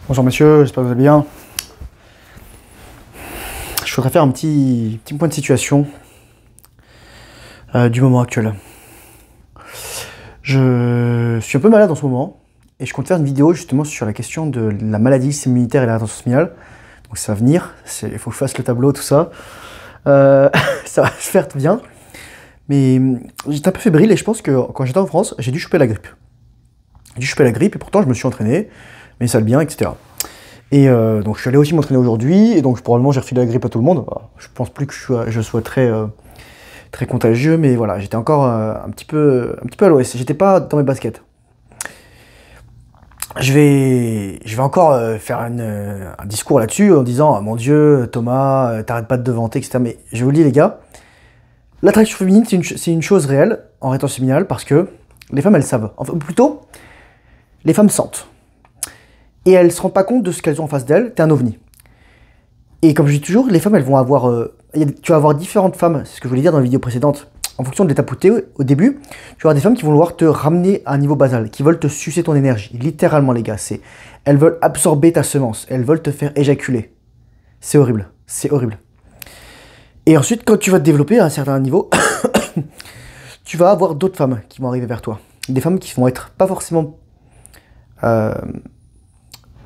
Bonjour messieurs, j'espère que vous allez bien. Je voudrais faire un petit point de situation du moment actuel. Je suis un peu malade en ce moment et je compte faire une vidéo justement sur la question de la maladie immunitaire et la rétention séminale. Donc ça va venir, il faut que je fasse le tableau, tout ça. Ça va se faire tout bien. Mais j'étais un peu fébrile et je pense que quand j'étais en France, j'ai dû choper la grippe. J'ai dû choper la grippe et pourtant je me suis entraîné, mais ça va bien, etc. Et donc je suis allé aussi m'entraîner aujourd'hui, et donc probablement j'ai refilé la grippe à tout le monde. Je pense plus que je sois très contagieux, mais voilà, j'étais encore un petit peu à l'ouest, j'étais pas dans mes baskets. Je vais encore faire un discours là-dessus en disant oh, mon Dieu, Thomas, t'arrêtes pas de te vanter, etc. Mais je vous le dis les gars, l'attraction féminine c'est une chose réelle en rétention séminale parce que les femmes elles savent, enfin plutôt les femmes sentent. Et elles ne se rendent pas compte de ce qu'elles ont en face d'elles, t'es un ovni. Et comme je dis toujours, les femmes, elles vont avoir... tu vas avoir différentes femmes, c'est ce que je voulais dire dans la vidéo précédente, en fonction de l'étape où t'es au début, tu vas avoir des femmes qui vont vouloir te ramener à un niveau basal, qui veulent te sucer ton énergie, littéralement les gars, elles veulent absorber ta semence, elles veulent te faire éjaculer. C'est horrible, c'est horrible. Et ensuite, quand tu vas te développer à un certain niveau, tu vas avoir d'autres femmes qui vont arriver vers toi. Des femmes qui vont être pas forcément...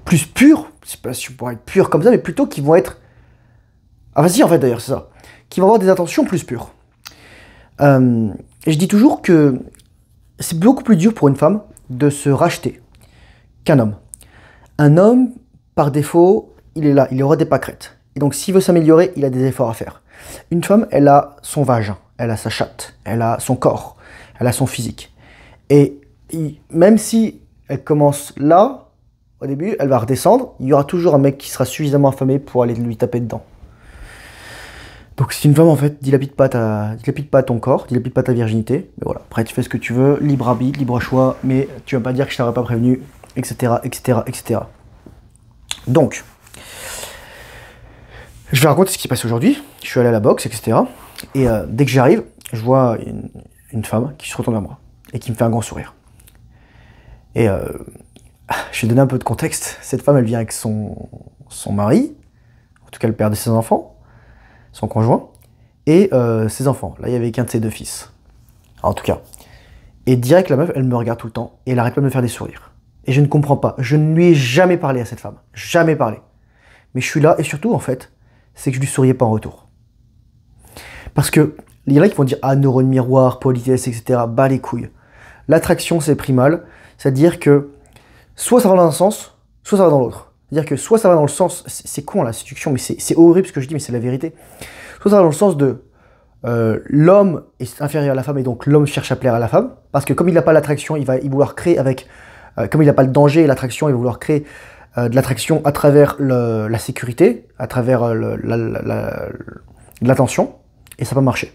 plus pures, je sais pas si je pourrais être pure comme ça, mais plutôt qui vont être... Ah vas-y en fait d'ailleurs, c'est ça. Qui vont avoir des intentions plus pures. Et je dis toujours que c'est beaucoup plus dur pour une femme de se racheter qu'un homme. Un homme, par défaut, il est là, il aura des pâquerettes. Et donc s'il veut s'améliorer, il a des efforts à faire. Une femme, elle a son vagin, elle a sa chatte, elle a son corps, elle a son physique. Et même si elle commence là, au début, elle va redescendre, il y aura toujours un mec qui sera suffisamment affamé pour aller lui taper dedans. Donc c'est une femme en fait, dilapide pas ton corps, dilapide pas ta virginité, mais voilà, après tu fais ce que tu veux, libre arbitre, libre choix, mais tu vas pas dire que je t'aurais pas prévenu, etc., etc., etc. Donc, je vais raconter ce qui s'est passé aujourd'hui, je suis allé à la boxe, etc. Et dès que j'arrive, je vois une femme qui se retourne vers moi, et qui me fait un grand sourire. Et je vais donner un peu de contexte. Cette femme, elle vient avec son mari, en tout cas le père de ses enfants, son conjoint, et ses enfants. Là, il y avait qu'un de ses deux fils. En tout cas. Et direct, la meuf, elle me regarde tout le temps, et elle arrête pas de me faire des sourires. Et je ne comprends pas. Je ne lui ai jamais parlé à cette femme. Jamais parlé. Mais je suis là, et surtout, en fait, c'est que je lui souriais pas en retour. Parce que, il y en a qui vont dire, ah, neurone miroir, politesse, etc. Bah les couilles. L'attraction, c'est primal. C'est-à-dire que soit ça va dans un sens, soit ça va dans l'autre. C'est-à-dire que soit ça va dans le sens, c'est con la séduction, mais c'est horrible ce que je dis, mais c'est la vérité. Soit ça va dans le sens de l'homme est inférieur à la femme et donc l'homme cherche à plaire à la femme, parce que comme il n'a pas l'attraction, il va vouloir créer avec, comme il n'a pas le danger et l'attraction, il va vouloir créer de l'attraction à travers la sécurité, à travers l'attention, et ça va marcher.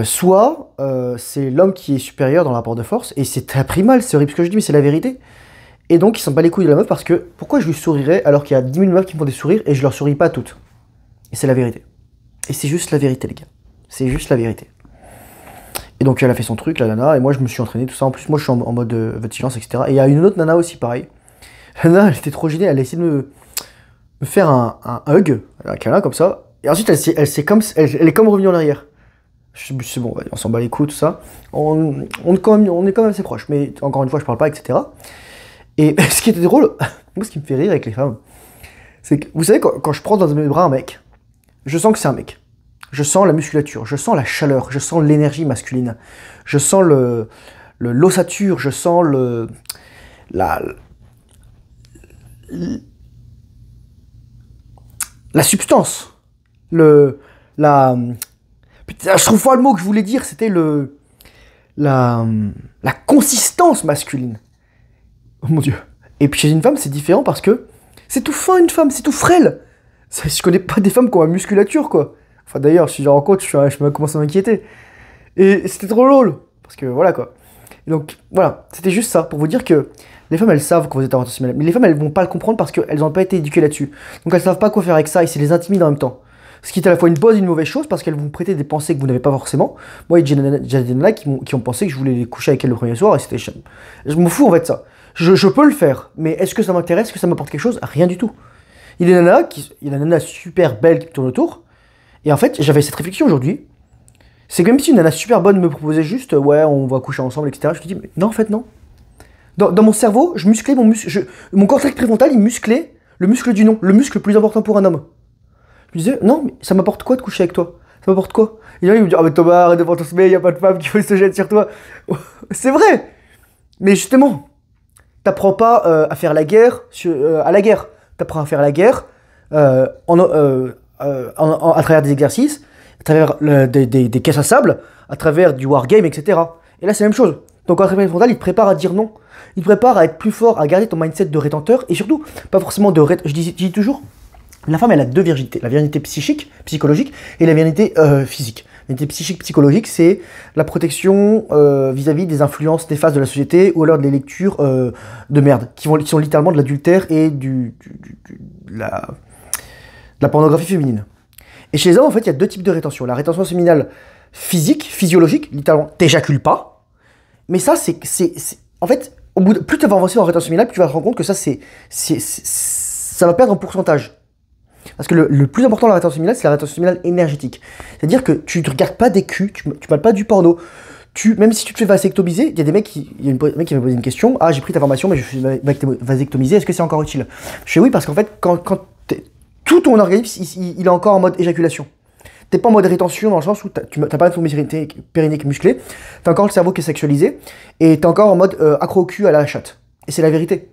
Soit c'est l'homme qui est supérieur dans le rapport de force, et c'est très primal, c'est horrible ce que je dis, mais c'est la vérité. Et donc il s'en bat les couilles de la meuf parce que pourquoi je lui sourirais alors qu'il y a 10 000 meufs qui me font des sourires et je leur souris pas à toutes. Et c'est la vérité. Et c'est juste la vérité les gars. C'est juste la vérité. Et donc elle a fait son truc, la nana, et moi je me suis entraîné, tout ça. En plus moi je suis en mode votre silence, etc. Et il y a une autre nana aussi pareil. La nana elle était trop gênée, elle a essayé de me faire un hug, un câlin comme ça. Et ensuite elle est comme revenue en arrière. C'est bon, on s'en bat les couilles, tout ça. On est quand même assez proches, mais encore une fois, je parle pas, etc. Et ce qui était drôle, moi, ce qui me fait rire avec les femmes, c'est que, vous savez, quand je prends dans mes bras un mec, je sens que c'est un mec. Je sens la musculature, je sens la chaleur, je sens l'énergie masculine, je sens l'ossature, je sens la substance, Putain, je trouve pas le mot que je voulais dire, c'était la consistance masculine. Oh mon Dieu. Et puis chez une femme, c'est différent parce que c'est tout fin une femme, c'est tout frêle. Je connais pas des femmes qui ont la musculature, quoi. Enfin d'ailleurs, si j'en rencontre, je commence à m'inquiéter. Et c'était trop drôle. Parce que voilà, quoi. Et donc, voilà, c'était juste ça, pour vous dire que les femmes, elles savent quand vous êtes en rétention séminale. Mais les femmes, elles vont pas le comprendre parce qu'elles n'ont pas été éduquées là-dessus. Donc elles savent pas quoi faire avec ça et c'est les intimide en même temps. Ce qui est à la fois une bonne et une mauvaise chose parce qu'elles vont prêter des pensées que vous n'avez pas forcément. Moi, il y a des nanas qui ont pensé que je voulais les coucher avec elles le premier soir et c'était... Je m'en fous en fait de ça. Je peux le faire, mais est-ce que ça m'intéresse? Est-ce que ça m'apporte quelque chose? Rien du tout. Il y a une nana super belle qui tourne autour, et en fait, j'avais cette réflexion aujourd'hui. C'est comme si une nana super bonne me proposait juste, ouais, on va coucher ensemble, etc. Je me dis, mais non, en fait, non. Dans mon cerveau, je musclais mon cortex préfrontal, il musclait le muscle du non, le muscle le plus important pour un homme. Je me disais, non, mais ça m'apporte quoi de coucher avec toi? Ça m'apporte quoi? Et là, il me dit, ah, mais Thomas, arrête de fantasmer, il n'y a pas de femme qui se jette sur toi. C'est vrai! Mais justement, t'apprends pas à la guerre. T'apprends à faire la guerre à travers des exercices, à travers des caisses à sable, à travers du wargame, etc. Et là, c'est la même chose. Ton cortex préfrontal, il te prépare à dire non. Il te prépare à être plus fort, à garder ton mindset de rétenteur, et surtout, pas forcément je dis toujours, la femme, elle a deux virginités. La virginité psychologique, et la virginité physique. La virginité psychique, psychologique, c'est la protection vis-à-vis des influences néfastes de la société, ou alors des lectures de merde, qui sont littéralement de l'adultère et de la pornographie féminine. Et chez les hommes, en fait, il y a deux types de rétention. La rétention séminale physique, physiologique, littéralement, t'éjacules pas. Mais ça, en fait, plus tu vas avancer dans la rétention séminale, plus tu vas te rendre compte que ça, ça va perdre en pourcentage. Parce que le plus important de la rétention séminale, c'est la rétention séminale énergétique. C'est-à-dire que tu ne regardes pas des culs, tu parles pas du porno. Même si tu te fais vasectomiser, il y a un mec qui m'a posé une question. Ah, j'ai pris ta formation, mais je suis vasectomisé, est-ce que c'est encore utile? Je fais oui, parce qu'en fait, quand tout ton organisme, il est encore en mode éjaculation. T'es pas en mode rétention dans le sens où t'as pas ton périnée musclé, t'as encore le cerveau qui est sexualisé, et t'es encore en mode accro au cul à la chatte. Et c'est la vérité.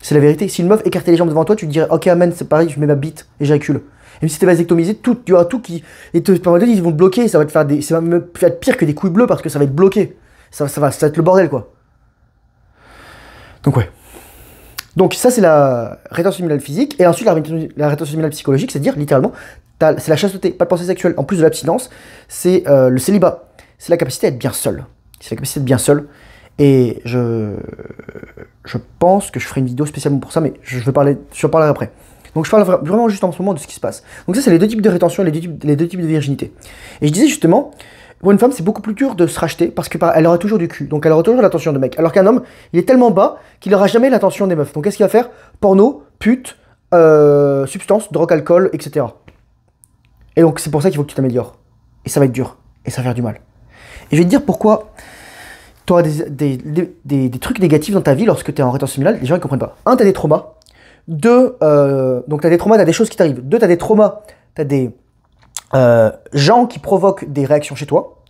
C'est la vérité. Si une meuf écartait les jambes devant toi, tu te dirais ok, amen, c'est pareil, je mets ma bite et j'éjacule. Et même si t'es vasectomisé, il y aura tout qui. Et ils vont te bloquer, ça va te faire ça va me faire pire que des couilles bleues parce que ça va être bloqué. Ça va être le bordel, quoi. Donc, ouais. Donc, ça, c'est la rétention séminale physique. Et ensuite, la rétention séminale psychologique, c'est-à-dire, littéralement, c'est la chasteté, pas de pensée sexuelle. En plus de l'abstinence, c'est le célibat. C'est la capacité à être bien seul. C'est la capacité d'être bien seul. Et je pense que je ferai une vidéo spécialement pour ça, mais je parlerai après. Donc je parle vraiment juste en ce moment de ce qui se passe. Donc ça, c'est les deux types de rétention, les deux types de virginité. Et je disais justement, pour une femme, c'est beaucoup plus dur de se racheter parce qu'elle aura toujours du cul. Donc elle aura toujours l'attention de mec. Alors qu'un homme, il est tellement bas qu'il n'aura jamais l'attention des meufs. Donc qu'est-ce qu'il va faire? Porno, pute, substance, drogue, alcool, etc. Et donc c'est pour ça qu'il faut que tu t'améliores. Et ça va être dur. Et ça va faire du mal. Et je vais te dire pourquoi tu auras des trucs négatifs dans ta vie lorsque tu es en rétention séminale. Les gens ne comprennent pas. Un, tu as des traumas. Deux, donc tu as des traumas, tu as des choses qui t'arrivent. Deux, tu as des traumas, tu as des gens qui provoquent des réactions chez toi.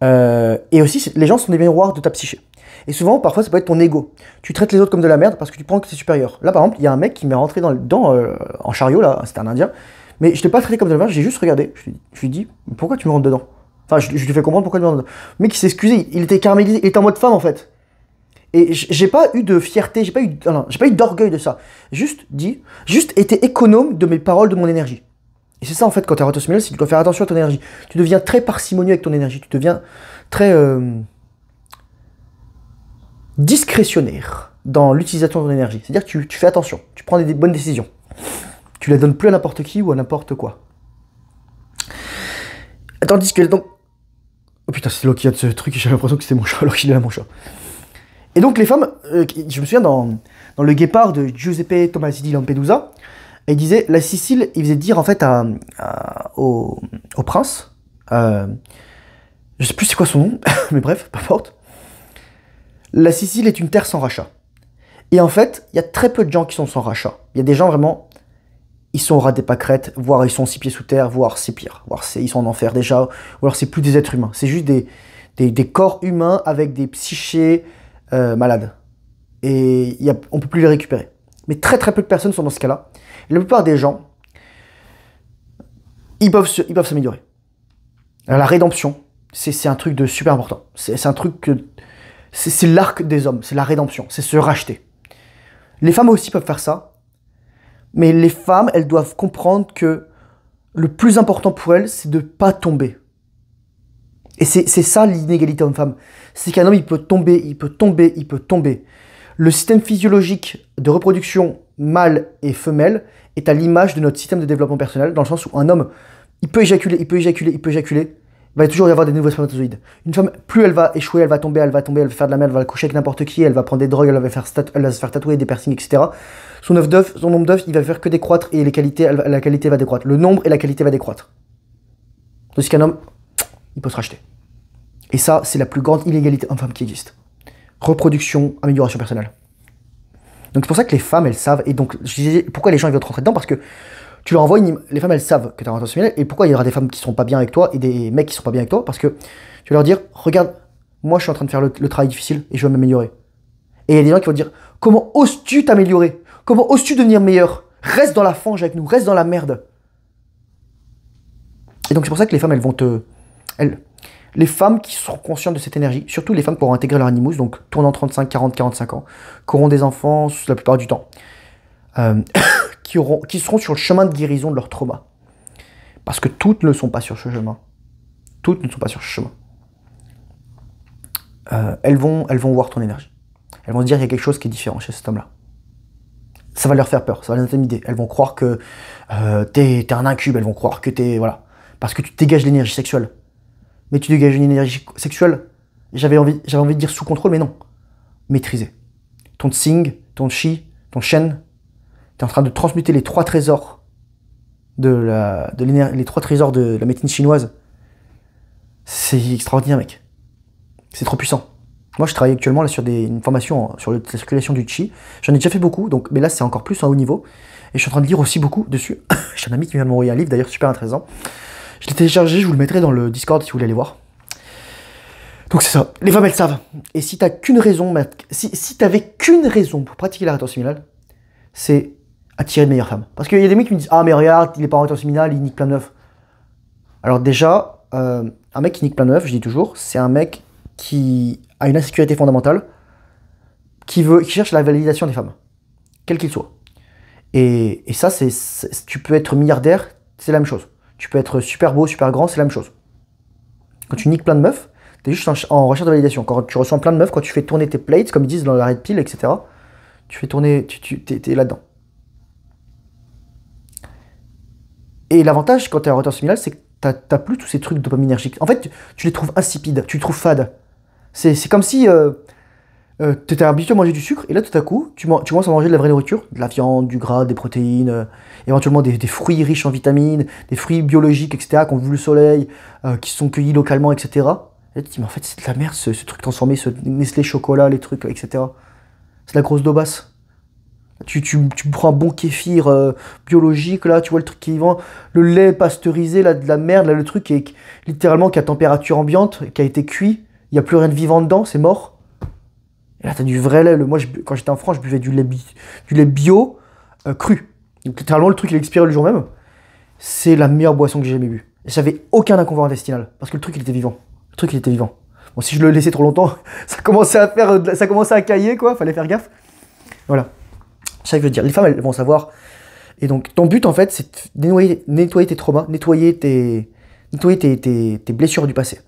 Et aussi, les gens sont des miroirs de ta psyché. Et souvent, parfois, ça peut être ton ego. Tu traites les autres comme de la merde parce que tu penses que c'est supérieur. Là, par exemple, il y a un mec qui m'est rentré en chariot, là, c'était un Indien. Mais je ne l'ai pas traité comme de la merde, j'ai juste regardé. Je lui ai dit, pourquoi tu me rentres dedans? Enfin, je lui ai fait comprendre pourquoi tu me rentres dedans. Le mec, il s'est excusé, il était caramélisé, il était en mode femme, en fait. Et j'ai pas eu de fierté, j'ai pas eu d'orgueil de ça. Juste été économe de mes paroles, de mon énergie. Et c'est ça en fait quand t'es en rétention séminale, c'est que tu dois faire attention à ton énergie. Tu deviens très parcimonieux avec ton énergie, tu deviens très discrétionnaire dans l'utilisation de ton énergie. C'est-à-dire que tu fais attention, tu prends des bonnes décisions. Tu la donnes plus à n'importe qui ou à n'importe quoi. Tandis que donc... Oh putain, c'est là qu'il y a de ce truc, j'ai l'impression que c'était mon chat alors qu'il est là mon chat. Et donc les femmes, je me souviens dans Le Guépard de Giuseppe Tomasi di Lampedusa, il disait, la Sicile, il faisait dire en fait au prince, je sais plus c'est quoi son nom, mais bref, peu importe, la Sicile est une terre sans rachat. Et en fait, il y a très peu de gens qui sont sans rachat. Il y a des gens vraiment, ils sont au ras des pâquerettes, voire ils sont 6 pieds sous terre, voire c'est pire, voire ils sont en enfer déjà, ou alors c'est plus des êtres humains, c'est juste des corps humains avec des psychés malades. Et on peut plus les récupérer. Mais très très peu de personnes sont dans ce cas-là. La plupart des gens, ils peuvent s'améliorer. La rédemption, c'est un truc de super important. C'est un truc que... C'est l'arc des hommes, c'est la rédemption, c'est se racheter. Les femmes aussi peuvent faire ça, mais les femmes, elles doivent comprendre que le plus important pour elles, c'est de ne pas tomber. Et c'est ça l'inégalité homme-femme. C'est qu'un homme, il peut tomber, il peut tomber, il peut tomber. Le système physiologique de reproduction mâle et femelle est à l'image de notre système de développement personnel, dans le sens où un homme, il peut éjaculer, il peut éjaculer, il peut éjaculer, va toujours y avoir des nouveaux spermatozoïdes. Une femme, plus elle va échouer, elle va tomber, elle va faire de la merde, elle va coucher avec n'importe qui, elle va prendre des drogues, elle va se faire tatouer des piercings, etc. Son nombre d'œufs, il va faire que décroître et la qualité va décroître. Le nombre et la qualité va décroître. Tandis qu'un homme, il peut se racheter. Et ça, c'est la plus grande illégalité homme-femme qui existe. Reproduction, amélioration personnelle. Donc c'est pour ça que les femmes, elles savent. Et donc, je disais, pourquoi les gens ils veulent te rentrer dedans? Parce que tu leur envoies les femmes, elles savent que tu as un orientation sexuelle. Et pourquoi il y aura des femmes qui sont pas bien avec toi et des mecs qui sont pas bien avec toi? Parce que tu vas leur dire, regarde, moi je suis en train de faire le travail difficile et je veux m'améliorer. Et il y a des gens qui vont dire, comment oses-tu t'améliorer? Comment oses-tu devenir meilleur? Reste dans la fange avec nous, reste dans la merde. Et donc c'est pour ça que les femmes, elles vont les femmes qui seront conscientes de cette énergie, surtout les femmes qui auront intégré leur animus, donc tournant 35, 40, 45 ans, qui auront des enfants la plupart du temps, qui seront sur le chemin de guérison de leur trauma. Parce que toutes ne sont pas sur ce chemin. Toutes ne sont pas sur ce chemin. Elles vont voir ton énergie. Elles vont se dire qu'il y a quelque chose qui est différent chez cet homme-là. Ça va leur faire peur, ça va les intimider. Elles vont croire que t'es un incube, elles vont croire que t'es... Voilà. Parce que tu dégages l'énergie sexuelle. Mais tu dégages une énergie sexuelle, j'avais envie de dire sous contrôle, mais non. Maîtrisée. Ton tsing, ton chi, ton shen, t'es en train de transmuter les trois trésors les trois trésors de la médecine chinoise. C'est extraordinaire, mec. C'est trop puissant. Moi, je travaille actuellement là, sur une formation sur la circulation du chi. J'en ai déjà fait beaucoup, mais là, c'est encore plus en haut niveau. Et je suis en train de lire aussi beaucoup dessus. J'ai un ami qui vient de m'envoyer un livre, d'ailleurs, super intéressant. Je l'ai téléchargé, je vous le mettrai dans le Discord si vous voulez aller voir. Donc c'est ça. Les femmes, elles savent. Et si t'as qu'une raison, si t'avais qu'une raison pour pratiquer la rétention séminale, c'est attirer de meilleures femmes. Parce qu'il y a des mecs qui me disent, ah mais regarde, il est pas en rétention séminale, il nique plein de meufs. Alors déjà, un mec qui nique plein de meufs, je dis toujours, c'est un mec qui a une insécurité fondamentale, qui cherche la validation des femmes, quel qu'il soit. Et ça, tu peux être milliardaire, c'est la même chose. Tu peux être super beau, super grand, c'est la même chose. Quand tu niques plein de meufs, t'es juste en recherche de validation. Quand tu reçois plein de meufs, quand tu fais tourner tes plates, comme ils disent dans la red pill, etc., tu fais tourner, t'es là-dedans. Et l'avantage, quand t'es en rétention séminale, c'est que t'as plus tous ces trucs dopaminergiques. En fait, tu les trouves insipides, tu les trouves fades. C'est comme si tu étais habitué à manger du sucre, et là, tout à coup, tu commences à manger de la vraie nourriture, de la viande, du gras, des protéines, éventuellement des fruits riches en vitamines, des fruits biologiques, etc., qui ont vu le soleil, qui sont cueillis localement, etc. Et là, tu te dis, mais en fait, c'est de la merde, ce truc transformé, ce Nestlé chocolat, les trucs, etc. C'est de la grosse daubasse. Tu prends un bon kéfir biologique, là, tu vois le truc qui vend, le lait pasteurisé, là, de la merde, là, le truc qui est littéralement qui est à température ambiante, qui a été cuit, il n'y a plus rien de vivant dedans, c'est mort. Et là, t'as du vrai lait. Moi, quand j'étais en France, je buvais du lait bio cru. Donc, littéralement, le truc, il expirait le jour même. C'est la meilleure boisson que j'ai jamais bu. Et j'avais aucun inconvénient intestinal. Parce que le truc, il était vivant. Le truc, il était vivant. Bon, si je le laissais trop longtemps, ça commençait à cailler, quoi. Fallait faire gaffe. Voilà. C'est ça que je veux dire. Les femmes, elles vont savoir. Et donc, ton but, en fait, c'est de nettoyer tes traumas, nettoyer tes blessures du passé.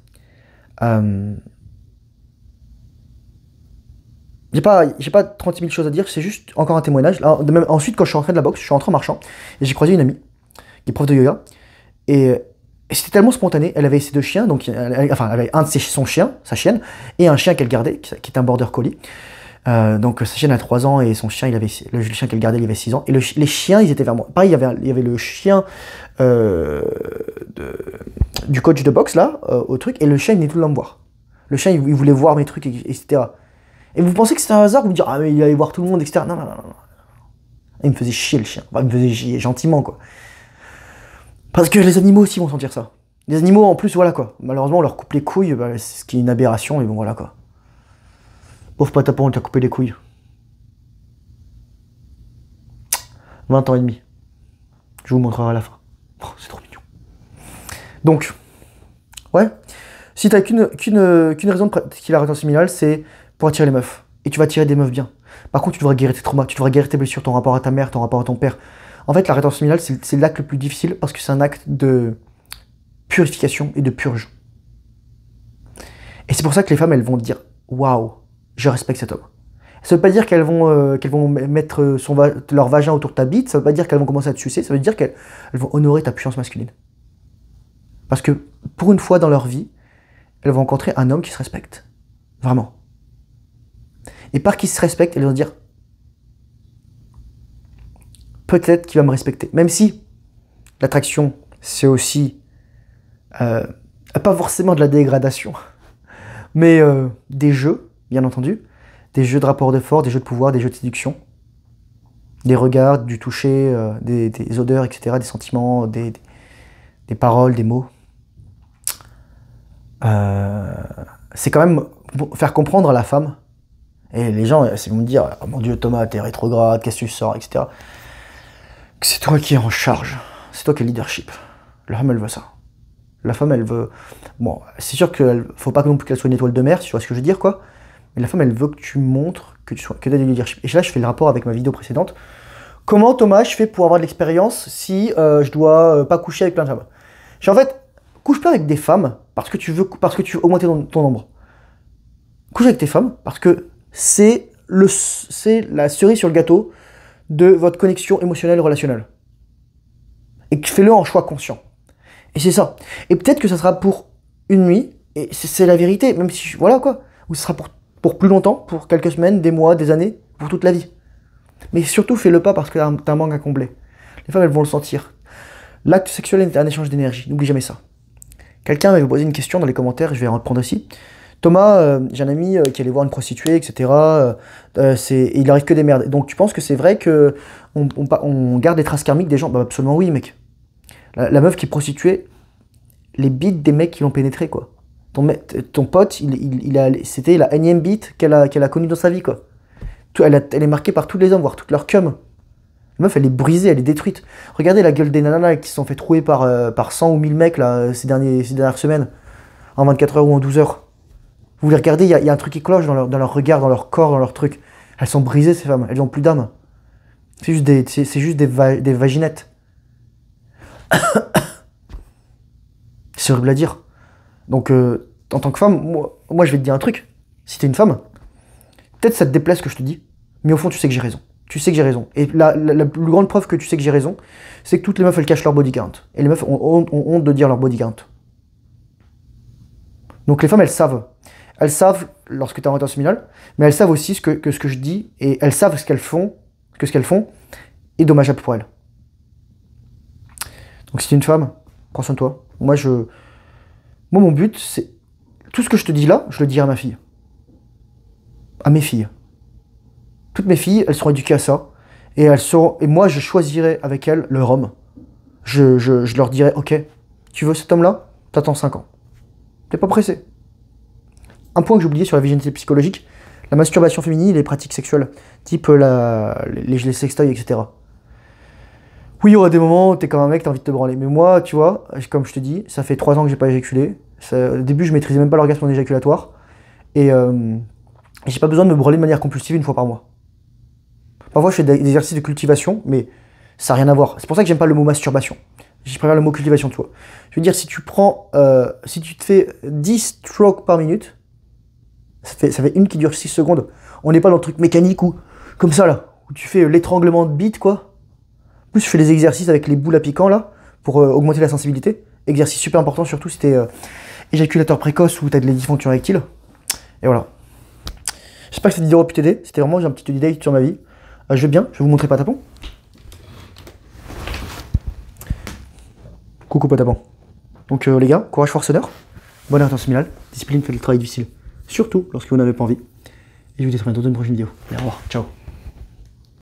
J'ai pas 36 000 choses à dire, c'est juste encore un témoignage. Alors, ensuite, quand je suis rentré de la boxe, je suis rentré en marchant, et j'ai croisé une amie, qui est prof de yoga, et c'était tellement spontané, elle avait ses deux chiens, donc, elle avait son chien, sa chienne, et un chien qu'elle gardait, qui était un border collie. Donc sa chienne a 3 ans, et son chien, le chien qu'elle gardait, il avait 6 ans, et les chiens, ils étaient vers moi. Pareil, il y avait le chien du coach de boxe, là, au truc, et le chien, il venait tout le temps me voir. Le chien, il voulait voir mes trucs, etc. Et vous pensez que c'était un hasard, vous me dire, ah mais il allait voir tout le monde, etc. Non. Il me faisait chier le chien. Enfin, il me faisait chier gentiment, quoi. Parce que les animaux aussi vont sentir ça. Les animaux, en plus, voilà, quoi. Malheureusement, on leur coupe les couilles, bah, c'est ce qui est une aberration, et bon, voilà, quoi. Pauvre patapon, on t'a coupé les couilles. 20 ans et demi. Je vous montrerai à la fin. Oh, c'est trop mignon. Donc, ouais. Si t'as qu'une raison de pratiquer la rétention séminale, c'est pour attirer les meufs. Et tu vas attirer des meufs bien. Par contre, tu devras guérir tes traumas, tu devras guérir tes blessures, ton rapport à ta mère, ton rapport à ton père. En fait, la rétention séminale, c'est l'acte le plus difficile parce que c'est un acte de purification et de purge. Et c'est pour ça que les femmes, elles vont dire « Waouh, je respecte cet homme ». Ça veut pas dire qu'elles vont mettre leur vagin autour de ta bite, ça veut pas dire qu'elles vont commencer à te sucer, ça veut dire qu'elles vont honorer ta puissance masculine. Parce que pour une fois dans leur vie, elles vont rencontrer un homme qui se respecte. Vraiment. Et par qui se respecte, elles vont dire peut-être qu'il va me respecter. Même si l'attraction, c'est aussi pas forcément de la dégradation, mais des jeux, bien entendu, des jeux de rapport de force, des jeux de pouvoir, des jeux de séduction, des regards, du toucher, des odeurs, etc., des sentiments, des paroles, des mots. C'est quand même faire comprendre à la femme, et les gens vont me dire oh mon Dieu Thomas, t'es rétrograde, qu'est-ce que tu sors, etc., que c'est toi qui es en charge, c'est toi qui es leadership. La femme, elle veut ça. La femme, elle veut... Bon, c'est sûr qu'il faut pas non plus qu'elle soit une étoile de mer, tu vois ce que je veux dire, quoi. Mais la femme, elle veut que tu montres que tu as du leadership. Et là, je fais le rapport avec ma vidéo précédente. Comment, Thomas, je fais pour avoir de l'expérience si je dois pas coucher avec plein de femmes? En fait, couche pas avec des femmes parce que tu veux augmenter ton nombre. Couche avec tes femmes parce que c'est la cerise sur le gâteau de votre connexion émotionnelle et relationnelle. Et fais-le en choix conscient. Et c'est ça. Et peut-être que ça sera pour une nuit, et c'est la vérité, même si, voilà quoi. Ou ce sera pour plus longtemps, pour quelques semaines, des mois, des années, pour toute la vie. Mais surtout, fais-le pas parce que t'as un manque à combler. Les femmes, elles vont le sentir. L'acte sexuel est un échange d'énergie, n'oublie jamais ça. Quelqu'un m'avait posé une question dans les commentaires, je vais en reprendre aussi. Thomas, j'ai un ami qui allait voir une prostituée, etc. Il arrive que des merdes. Donc tu penses que c'est vrai que on garde des traces karmiques des gens? Bah absolument oui, mec. La meuf qui est prostituée, les bites des mecs qui l'ont pénétré, quoi. Ton pote, c'était la énième bite qu'elle a connue dans sa vie, quoi. Elle est marquée par tous les hommes, voire toute leur cum. La meuf, elle est brisée, elle est détruite. Regardez la gueule des nanas qui se sont fait trouer par 100 ou 1000 mecs là, ces dernières semaines, en 24 heures ou en 12 heures. Vous les regardez, il y a un truc qui cloche dans leur regard, dans leur corps, dans leur truc. Elles sont brisées, ces femmes, elles n'ont plus d'âme. C'est juste des vaginettes. C'est horrible à dire. Donc, en tant que femme, moi je vais te dire un truc. Si t'es une femme, peut-être ça te déplaise ce que je te dis, mais au fond tu sais que j'ai raison. Tu sais que j'ai raison. Et la plus grande preuve que tu sais que j'ai raison, c'est que toutes les meufs elles cachent leur body count. Et les meufs ont honte de dire leur body count. Donc les femmes elles savent. Elles savent lorsque tu es en rotation séminale, mais elles savent aussi ce que je dis, et elles savent ce qu'elles font est dommageable pour elles. Donc si tu es une femme, prends soin de toi. Moi mon but, c'est... Tout ce que je te dis là, je le dis à ma fille. À mes filles. Toutes mes filles, elles seront éduquées à ça. Et moi, je choisirai avec elles leur homme. Je leur dirai, ok, tu veux cet homme-là? T'attends 5 ans. T'es pas pressé. Un point que j'ai oublié sur la virginité psychologique, la masturbation féminine et les pratiques sexuelles, type les sextoys, etc. Oui, il y aura des moments où t'es comme un mec, t'as envie de te branler. Mais moi, tu vois, comme je te dis, ça fait 3 ans que j'ai pas éjaculé. Au début, je maîtrisais même pas l'orgasme non éjaculatoire. Et j'ai pas besoin de me branler de manière compulsive une fois par mois. Parfois, je fais des exercices de cultivation, mais ça n'a rien à voir. C'est pour ça que j'aime pas le mot masturbation. Je préfère le mot cultivation, tu vois. Je veux dire, si tu te fais 10 strokes par minute, ça fait une qui dure 6 secondes. On n'est pas dans le truc mécanique ou comme ça, là, où tu fais l'étranglement de bite, quoi. En plus, je fais des exercices avec les boules à piquant, là, pour augmenter la sensibilité. Exercice super important, surtout si t'es éjaculateur précoce ou t'as des dysfonctions érectiles. Et voilà. J'espère que cette vidéo aura pu t'aider. C'était vraiment un petit update sur ma vie. Je vais bien, je vais vous montrer Patapon. Coucou Patapon. Donc les gars, courage forceneur, bonne orientation séminale, discipline fait le travail difficile, surtout lorsque vous n'avez pas envie. Et je vous dis à très bientôt dans une prochaine vidéo. Et au revoir, ciao.